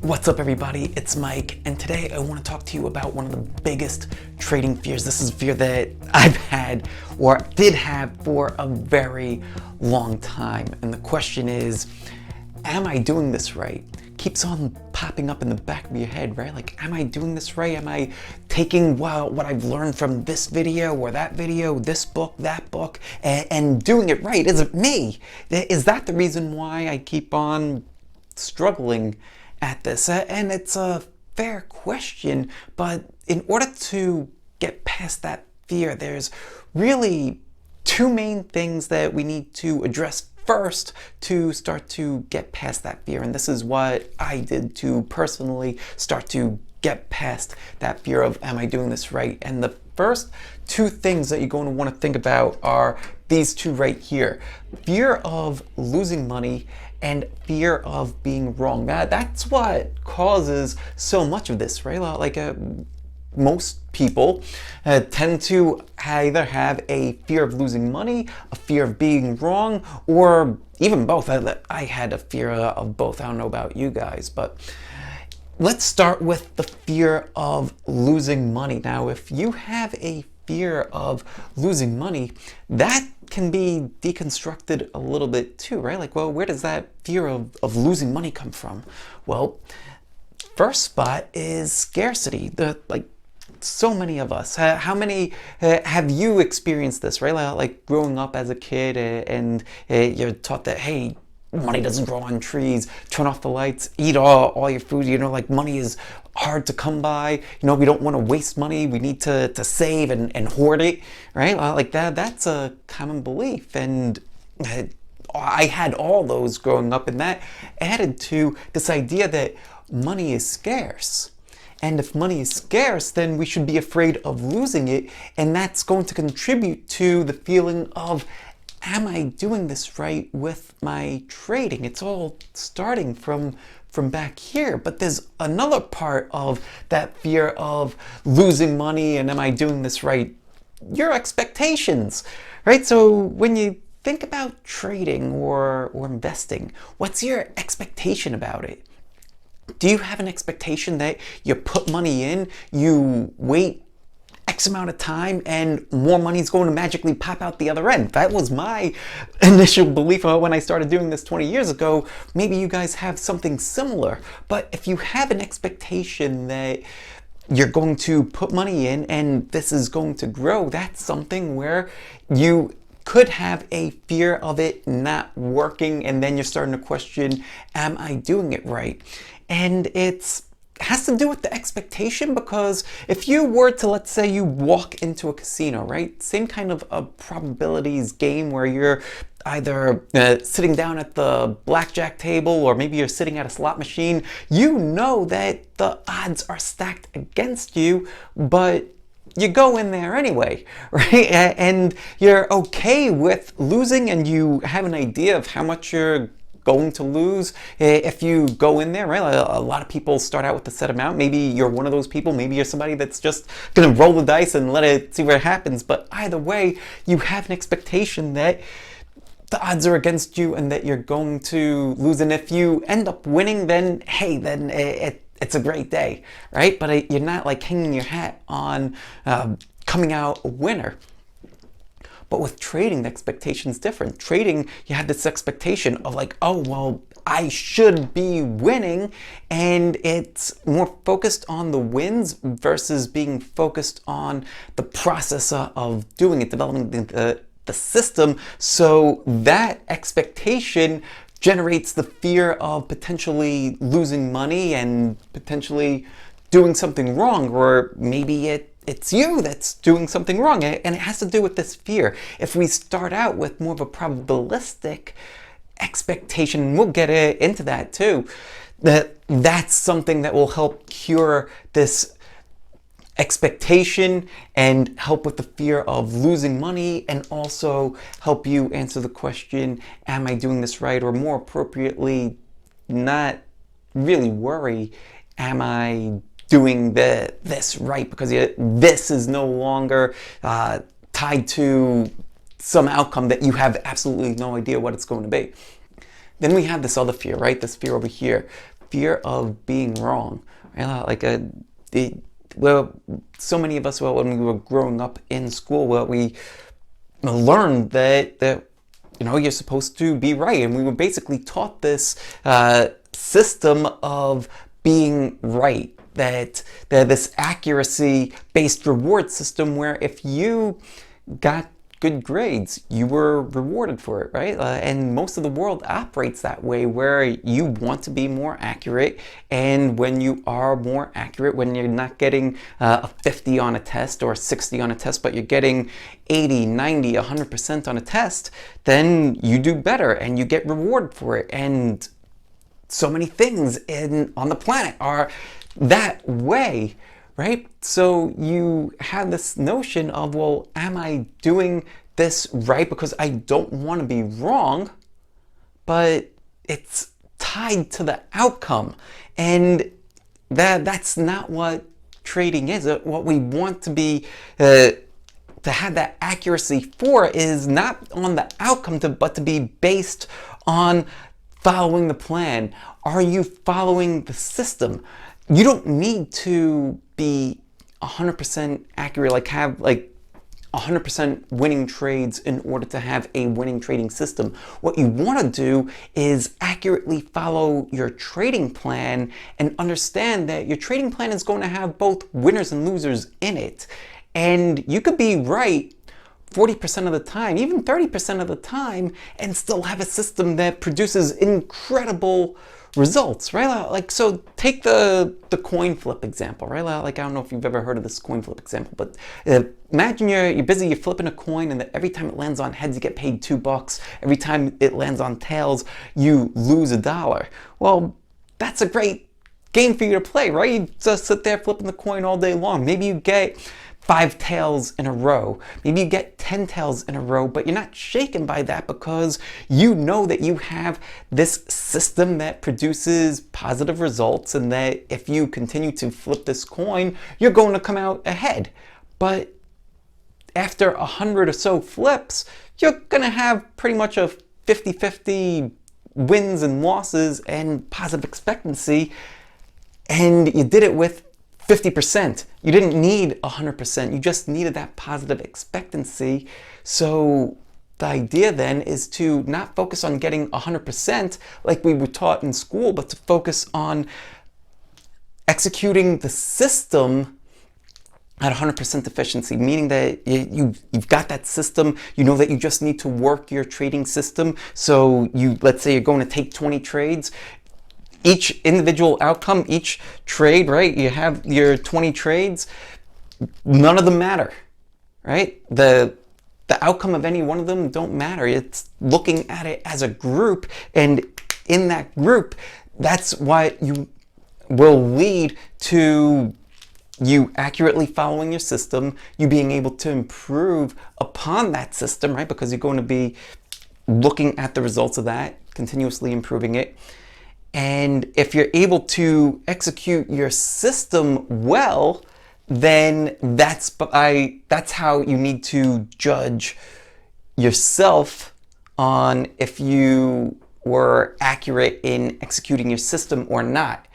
What's up everybody, it's Mike, and today I want to talk to you about one of the biggest trading fears. This is a fear that I've had or did have for a very long time. And the question is, am I doing this right? Keeps on popping up in the back of your head, right? Like, am I doing this right? Am I taking what I've learned from this video or that video, this book, that book, and doing it right? Is it me? Is that the reason why I keep on struggling at this? And it's a fair question, but in order to get past that fear, there's really two main things that we need to address first to start to get past that fear. And this is what I did to personally start to get past that fear of, am I doing this right? And the first two things that you're going to want to think about are these two right here: fear of losing money and fear of being wrong. That's what causes so much of this, right? Like most people tend to either have a fear of losing money, a fear of being wrong, or even both. I had a fear of both. I don't know about you guys, but let's start with the fear of losing money. Now, if you have a fear of losing money, that can be deconstructed a little bit too, right? Like, well, where does that fear of losing money come from? Well, first spot is scarcity. So many of us, how many have you experienced this, right? Like growing up as a kid and you're taught that, hey, money doesn't grow on trees, turn off the lights, eat all your food, like money is hard to come by, we don't want to waste money, we need to save and hoard it, right? Like that's a common belief, and I had all those growing up, and that added to this idea that money is scarce. And if money is scarce, then we should be afraid of losing it, and that's going to contribute to the feeling of, am I doing this right with my trading? It's all starting from back here. But there's another part of that fear of losing money and am I doing this right? Your expectations, right? So when you think about trading or investing, what's your expectation about it? Do you have an expectation that you put money in, you wait X amount of time, and more money is going to magically pop out the other end? That was my initial belief when I started doing this 20 years ago. Maybe you guys have something similar. But if you have an expectation that you're going to put money in and this is going to grow, that's something where you could have a fear of it not working, and then you're starting to question, am I doing it right? And it has to do with the expectation, because if you were to, let's say you walk into a casino, right? Same kind of a probabilities game where you're either sitting down at the blackjack table or maybe you're sitting at a slot machine. You know that the odds are stacked against you, but you go in there anyway, right? And you're okay with losing, and you have an idea of how much you're going to lose if you go in there, right? A lot of people start out with a set amount. Maybe you're one of those people. Maybe you're somebody that's just gonna roll the dice and let it see what happens. But either way, you have an expectation that the odds are against you and that you're going to lose. And if you end up winning, then hey, then it's a great day, right? But you're not like hanging your hat on coming out a winner. But with trading, the expectation's different. Trading, you have this expectation of like, oh, well, I should be winning, and it's more focused on the wins versus being focused on the process of doing it, developing the system. So that expectation generates the fear of potentially losing money and potentially doing something wrong, or maybe it's you that's doing something wrong, and it has to do with this fear. If we start out with more of a probabilistic expectation, we'll get into that too, that's something that will help cure this expectation and help with the fear of losing money, and also help you answer the question, am I doing this right? Or more appropriately, not really worry, am I doing this right? Because this is no longer tied to some outcome that you have absolutely no idea what it's going to be. Then we have this other fear, right? This fear over here. fear of being wrong. Right? Well, so many of us, well, when we were growing up in school, well, we learned that you're supposed to be right, and we were basically taught this system of being right. That this accuracy-based reward system where if you got good grades, you were rewarded for it, right? And most of the world operates that way, where you want to be more accurate, and when you are more accurate, when you're not getting a 50 on a test or a 60 on a test, but you're getting 80, 90, 100% on a test, then you do better and you get rewarded for it. And so many things on the planet are that way, right? So you have this notion of, well, am I doing this right because I don't want to be wrong? But it's tied to the outcome. And that's not what trading is. What we want to be, to have that accuracy for is not on the outcome, but to be based on following the plan. Are you following the system? You don't need to be 100% accurate, have 100% winning trades in order to have a winning trading system. What you want to do is accurately follow your trading plan and understand that your trading plan is going to have both winners and losers in it. And you could be right 40% of the time, even 30% of the time, and still have a system that produces incredible results, right? So take the coin flip example, right? I don't know if you've ever heard of this coin flip example, but imagine you're busy, you're flipping a coin, and every time it lands on heads, you get paid $2. Every time it lands on tails, you lose $1. Well, that's a great game for you to play, right? You just sit there flipping the coin all day long. Maybe you get 5 tails in a row. Maybe you get 10 tails in a row, but you're not shaken by that because you know that you have this system that produces positive results, and that if you continue to flip this coin, you're going to come out ahead. But after 100 or so flips, you're going to have pretty much a 50-50 wins and losses and positive expectancy, and you did it with 50%. You didn't need 100%. You just needed that positive expectancy. So the idea then is to not focus on getting 100% like we were taught in school, but to focus on executing the system at 100% efficiency, meaning that you've got that system. You know that you just need to work your trading system. So let's say you're going to take 20 trades. Each individual outcome, each trade, right? You have your 20 trades, none of them matter, right? The outcome of any one of them don't matter. It's looking at it as a group, and in that group, that's what you will lead to you accurately following your system, you being able to improve upon that system, right? Because you're going to be looking at the results of that, continuously improving it. And if you're able to execute your system well, then that's how you need to judge yourself on if you were accurate in executing your system or not.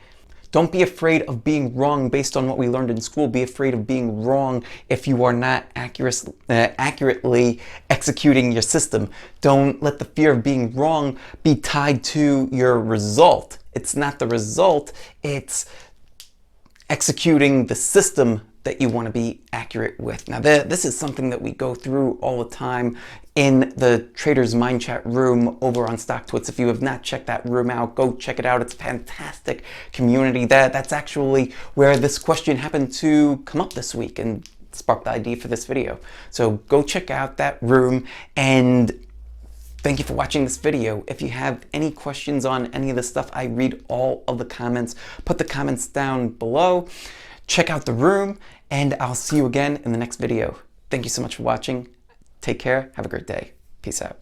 Don't be afraid of being wrong based on what we learned in school. Be afraid of being wrong if you are not accurately executing your system. Don't let the fear of being wrong be tied to your result. It's not the result, it's executing the system that you want to be accurate with. Now, this is something that we go through all the time in the Traders MINDCHAT room over on StockTwits. If you have not checked that room out, go check it out. It's a fantastic community. That's actually where this question happened to come up this week and sparked the idea for this video. So go check out that room, and thank you for watching this video. If you have any questions on any of this stuff, I read all of the comments. Put the comments down below. Check out the room, and I'll see you again in the next video. Thank you so much for watching. Take care. Have a great day. Peace out.